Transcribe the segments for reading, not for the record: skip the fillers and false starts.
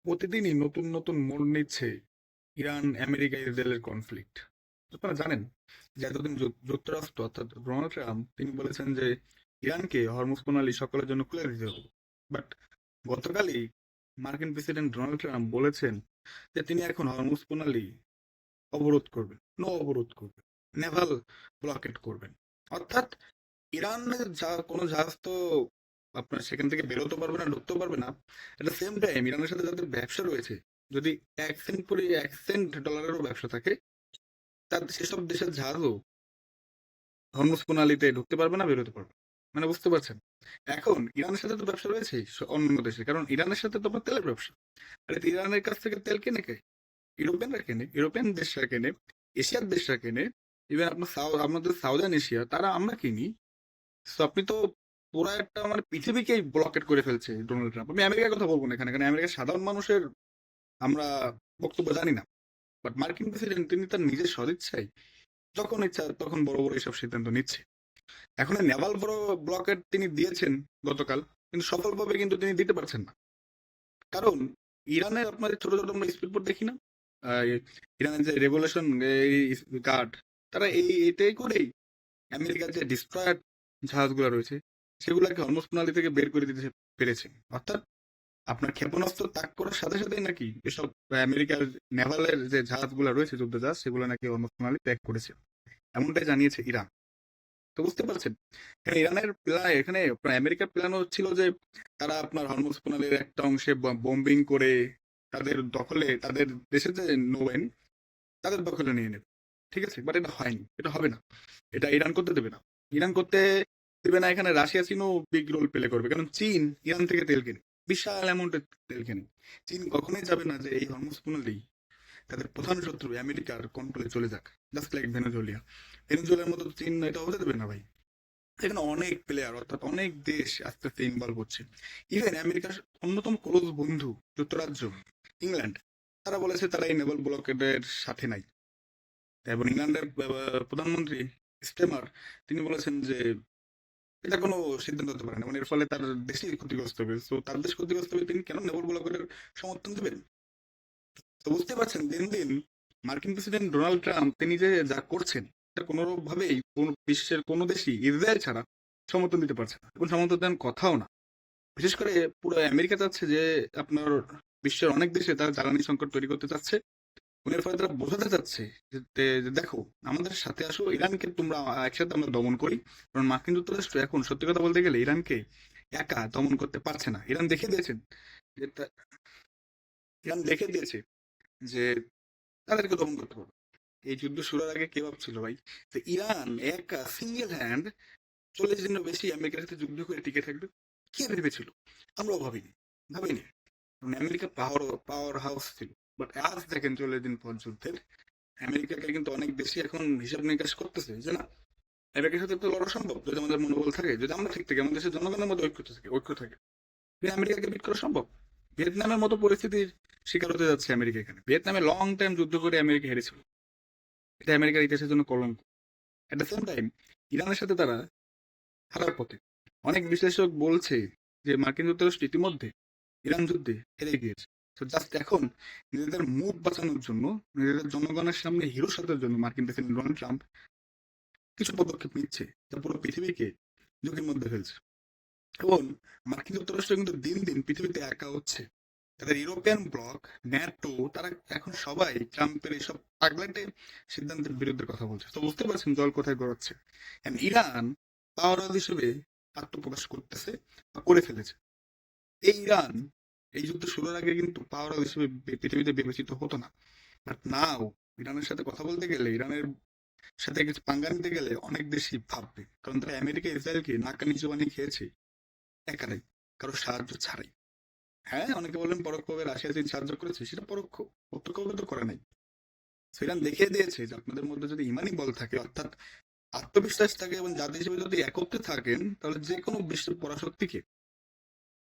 প্রতিদিনই নতুন নতুন মোড় নিচ্ছে ইরান আমেরিকা ইসরায়েলের কনফ্লিক্ট। আপনারা জানেন যে এতদিন যুক্তরাষ্ট্র অর্থাৎ ডোনাল্ড ট্রাম্প তিনি বলেছেন যে ইরানকে হরমুজ প্রণালী সকলের জন্য খুলে দিতে হবে। বাট গতকালই মার্কিন প্রেসিডেন্ট ডোনাল্ড ট্রাম্প বলেছেন যে তিনি এখন হরমুজ প্রণালী অবরোধ করবেন, অবরোধ করবেন, নেভাল ব্লকেট করবেন। অর্থাৎ ইরানের কোনো জাহাজ তো আপনার সেখান থেকে বেরোতে পারবে না, ঢুকতে পারবে না। এট দ্য সেম টাইম ইরানের সাথে যাদের ব্যবসা রয়েছে, যদি 1 সেন্ট ডলারেরও ব্যবসা থাকে, তার সেসব দেশের জাহাজও হরমুজ প্রণালীতে ঢুকতে পারবে না, বেরোতে পারবে না। মানে বুঝতে পারছেন? এখন ইরানের সাথে তো ব্যবসা রয়েছে অন্য দেশে, কারণ ইরানের সাথে তো আপনার তেলের ব্যবসা। আর ইরানের কাছ থেকে তেল কিনে কে? ইউরোপিয়ানরা কেনে, ইউরোপিয়ান দেশরা কেনে, এশিয়ার দেশরা কেনে, ইভেন আপনার আমাদের সাউদার্ন এশিয়া তারা আমরা কিনি। সো আপনি তো পুরা একটা মানে পৃথিবীকেই ব্লকেট করে ফেলছে ডোনাল্ড ট্রাম্প। আমি আমেরিকার কথা বলবো না এখানে, কারণ আমেরিকার সাধারণ মানুষের আমরা বক্তব্য জানি না। বাট মার্কিন প্রেসিডেন্ট তিনি তার নিজের সদিচ্ছায় যখন ইচ্ছা তখন বড় বড় এইসব সিদ্ধান্ত নিচ্ছে। এখন নেভাল বড় ব্লকেট তিনি দিয়েছেন গতকাল, কিন্তু সফলভাবে কিন্তু তিনি দিতে পারছেন না। কারণ ইরানের আপনার ছোট ছোট আমরা স্পিড বোট দেখি না, ইরানের যে রেভলিউশন গার্ড, তারা এটাই করেই আমেরিকার যে ডিস্ট্রয়ার জাহাজগুলো রয়েছে সেগুলোকে হরমুজ প্রণালী থেকে বের করে দিতে পেরেছে। অর্থাৎ আপনার ক্ষেপণাস্ত্র তাক করার সাথে সাথেই নাকি এসব আমেরিকার নেভালের যে জাহাজগুলো রয়েছে, যুদ্ধ জাহাজ, সেগুলো নাকি হরমুজ প্রণালী ত্যাগ করেছে, এমনটাই জানিয়েছে ইরান। তো বুঝতে পারছেন, এখানে ইরানের প্ল্যান, এখানে আমেরিকার প্ল্যান হচ্ছিল যে তারা আপনার হরমুজ প্রণালীর একটা অংশে বোম্বিং করে তাদের দখলে, তাদের দেশের যে নৌবাহিনী তাদের দখলে নিয়ে নেবে। ঠিক আছে, বাট এটা হয়নি, এটা হবে না, এটা ইরান করতে দেবে না। ইরান করতে দেবে না, এখানে রাশিয়া চীনও বিগ রোল প্লে করবে, কারণ চীন ইরান থেকে তেল কেনে, বিশাল অ্যামাউন্টের তেল কেনে। চীন কখনোই যাবে না যে এই হরমুজ প্রণালী তাদের প্রধান শত্রু আমেরিকার কন্ট্রোলে চলে যাক, জাস্ট লাইক ভেনেজুয়েলা। ভেনেজুয়েলার মতো চীন এটা হতে দেবে না ভাই। এখানে অনেক প্লেয়ার অর্থাৎ অনেক দেশ আস্তে আস্তে ইনভলভ হচ্ছে। ইভেন আমেরিকার অন্যতম ক্লোজ বন্ধু যুক্তরাজ্য, ইংল্যান্ড, তারা বলেছে তারা এই নেভাল ব্লকেডের সাথে নাই। এবং ইংল্যান্ডের প্রধানমন্ত্রী স্টেমার তিনি বলেছেন যে এটা কোনো সিদ্ধান্ত হতে পারে না, মানে এর ফলে তার দেশই ক্ষতিগ্রস্ত হবে। তো তার দেশ ক্ষতিগ্রস্ত হবে, তিনি কেন নেভাল ব্লকের সমর্থন দেবেন? তো বুঝতে পারছেন দিন দিন মার্কিন প্রেসিডেন্ট ডোনাল্ড ট্রাম্প তিনি যে যা করছেন, এটা কোনোভাবেই কোন বিশ্বের কোনো দেশই ইসরায়েল ছাড়া সমর্থন দিতে পারছে না, এবং সমর্থন দেন কথাও না। বিশেষ করে পুরো আমেরিকা চাচ্ছে যে আপনার বিশ্বের অনেক দেশে তারা জ্বালানি সংকট তৈরি করতে চাচ্ছে। এর ফলে তারা বোঝাতে চাচ্ছে যে দেখো, আমাদের সাথে আসো, ইরানকে তোমরা একসাথে আমরা দমন করি। কারণ মার্কিন যুক্তরাষ্ট্র এখন সত্যি কথা বলতে গেলে ইরানকে একা দমন করতে পারছে না। ইরান দেখে দিয়েছেন যে ইরান দেখে দিয়েছে যে তাদেরকে দমন করতে পারবে। এই যুদ্ধ শুরুর আগে কে ভাবছিল ভাই যে ইরান একা সিঙ্গেল হ্যান্ড 40 দিনের বেশি আমেরিকার সাথে যুদ্ধ করে টিকে থাকবে? কে ভেবেছিল? আমরাও ভাবিনি। কারণ আমেরিকা পাওয়ার হাউস ছিল। বাট আজ দেখেন 40 দিন পর যুদ্ধের আমেরিকাকে কিন্তু অনেক বেশি এখন হিসাব নিকাশ করতেছে যে না, আমেরিকার সাথে তো লড়া সম্ভব যদি আমাদের মনোবল থাকে, যদি আমরা ঠিক থাকি, আমাদের দেশের জনগণের মধ্যে ঐক্য থাকে, আমেরিকাকে বিট করা সম্ভব। ভিয়েতনামের মতো পরিস্থিতির শিকার হতে যাচ্ছে আমেরিকা এখানে। ভিয়েতনামে লং টাইম যুদ্ধ করে আমেরিকা হেরেছিল, এটা আমেরিকার ইতিহাসের জন্য কলঙ্ক। এট দ্য সেম টাইম ইরানের সাথে তারা হারার পথে। অনেক বিশ্লেষক বলছে যে মার্কিন যুক্তরাষ্ট্র ইতিমধ্যে ইরান যুদ্ধে হেরে গিয়েছে। তো জাস্ট এখন নিজেদের মুখ বাঁচানোর জন্য, নিজেদের জনগণের সামনে হিরো সাজার জন্য মার্কিন প্রেসিডেন্ট ডোনাল্ড ট্রাম্প কিছু পদক্ষেপ নিচ্ছে যা পুরো পৃথিবীকে ঝুঁকির মধ্যে ফেলছে। এবং মার্কিন যুক্তরাষ্ট্র কিন্তু দিন দিন পৃথিবীতে একা হচ্ছে। তাদের ইউরোপিয়ান ব্লক, ন্যাটো, তারা এখন সবাই ট্রাম্পের এইসব পাগলাটে সিদ্ধান্তের বিরুদ্ধে কথা বলছে। তো বুঝতে পারছেন জল কোথায় গড়াচ্ছে। ইরান পাওয়ার হিসেবে আত্মপ্রকাশ করতেছে বা করে ফেলেছে। এই ইরান এই যুদ্ধ শুরুর আগে কিন্তু পাওয়ার হিসেবে পৃথিবীতে বিবেচিত হতো না। বাট নাও ইরানের সাথে কথা বলতে গেলে, ইরানের সাথে কিছু পাঙ্গা নিতে গেলে অনেক বেশি ভাববে, কারণ তারা আমেরিকা ইসরায়েলকে নাকা নিচু বানিয়ে খেয়েছে একাই, কারো সাহায্য ছাড়াই। হ্যাঁ, অনেকে বললেন পরোক্ষভাবে রাশিয়া চীন সাহায্য করেছে, সেটা পরোক্ষ, প্রত্যক্ষভাবে তো করে নাই। So, ইরান দেখিয়ে দিয়েছে যে আপনাদের মধ্যে যদি ইমানি বল থাকে, অর্থাৎ আত্মবিশ্বাস থাকে, এবং জাতি হিসেবে যদি একত্রে থাকেন, তাহলে যে কোনো বিশ্বের পরাশক্তিকে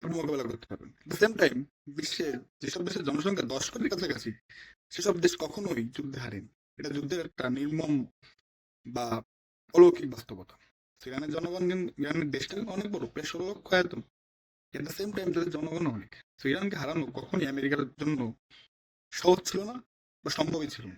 আপনি মোকাবেলা করতে পারবেন। সেম টাইম বিশ্বের যেসব দেশের জনসংখ্যা 10 কোটির কাছাকাছি, সেসব দেশ কখনোই যুদ্ধে হারেনি। এটা যুদ্ধের একটা নির্মম বা অলৌকিক বাস্তবতা। ইরানের জনগণ ইরানের দেশটা কিন্তু অনেক বড়, প্রায় 16 লক্ষ আয়তন। এট দ্য সেম টাইম তাদের জনগণ অনেক। তো ইরানকে হারানো কখনই আমেরিকার জন্য সহজ ছিল না বা সম্ভবই ছিল না।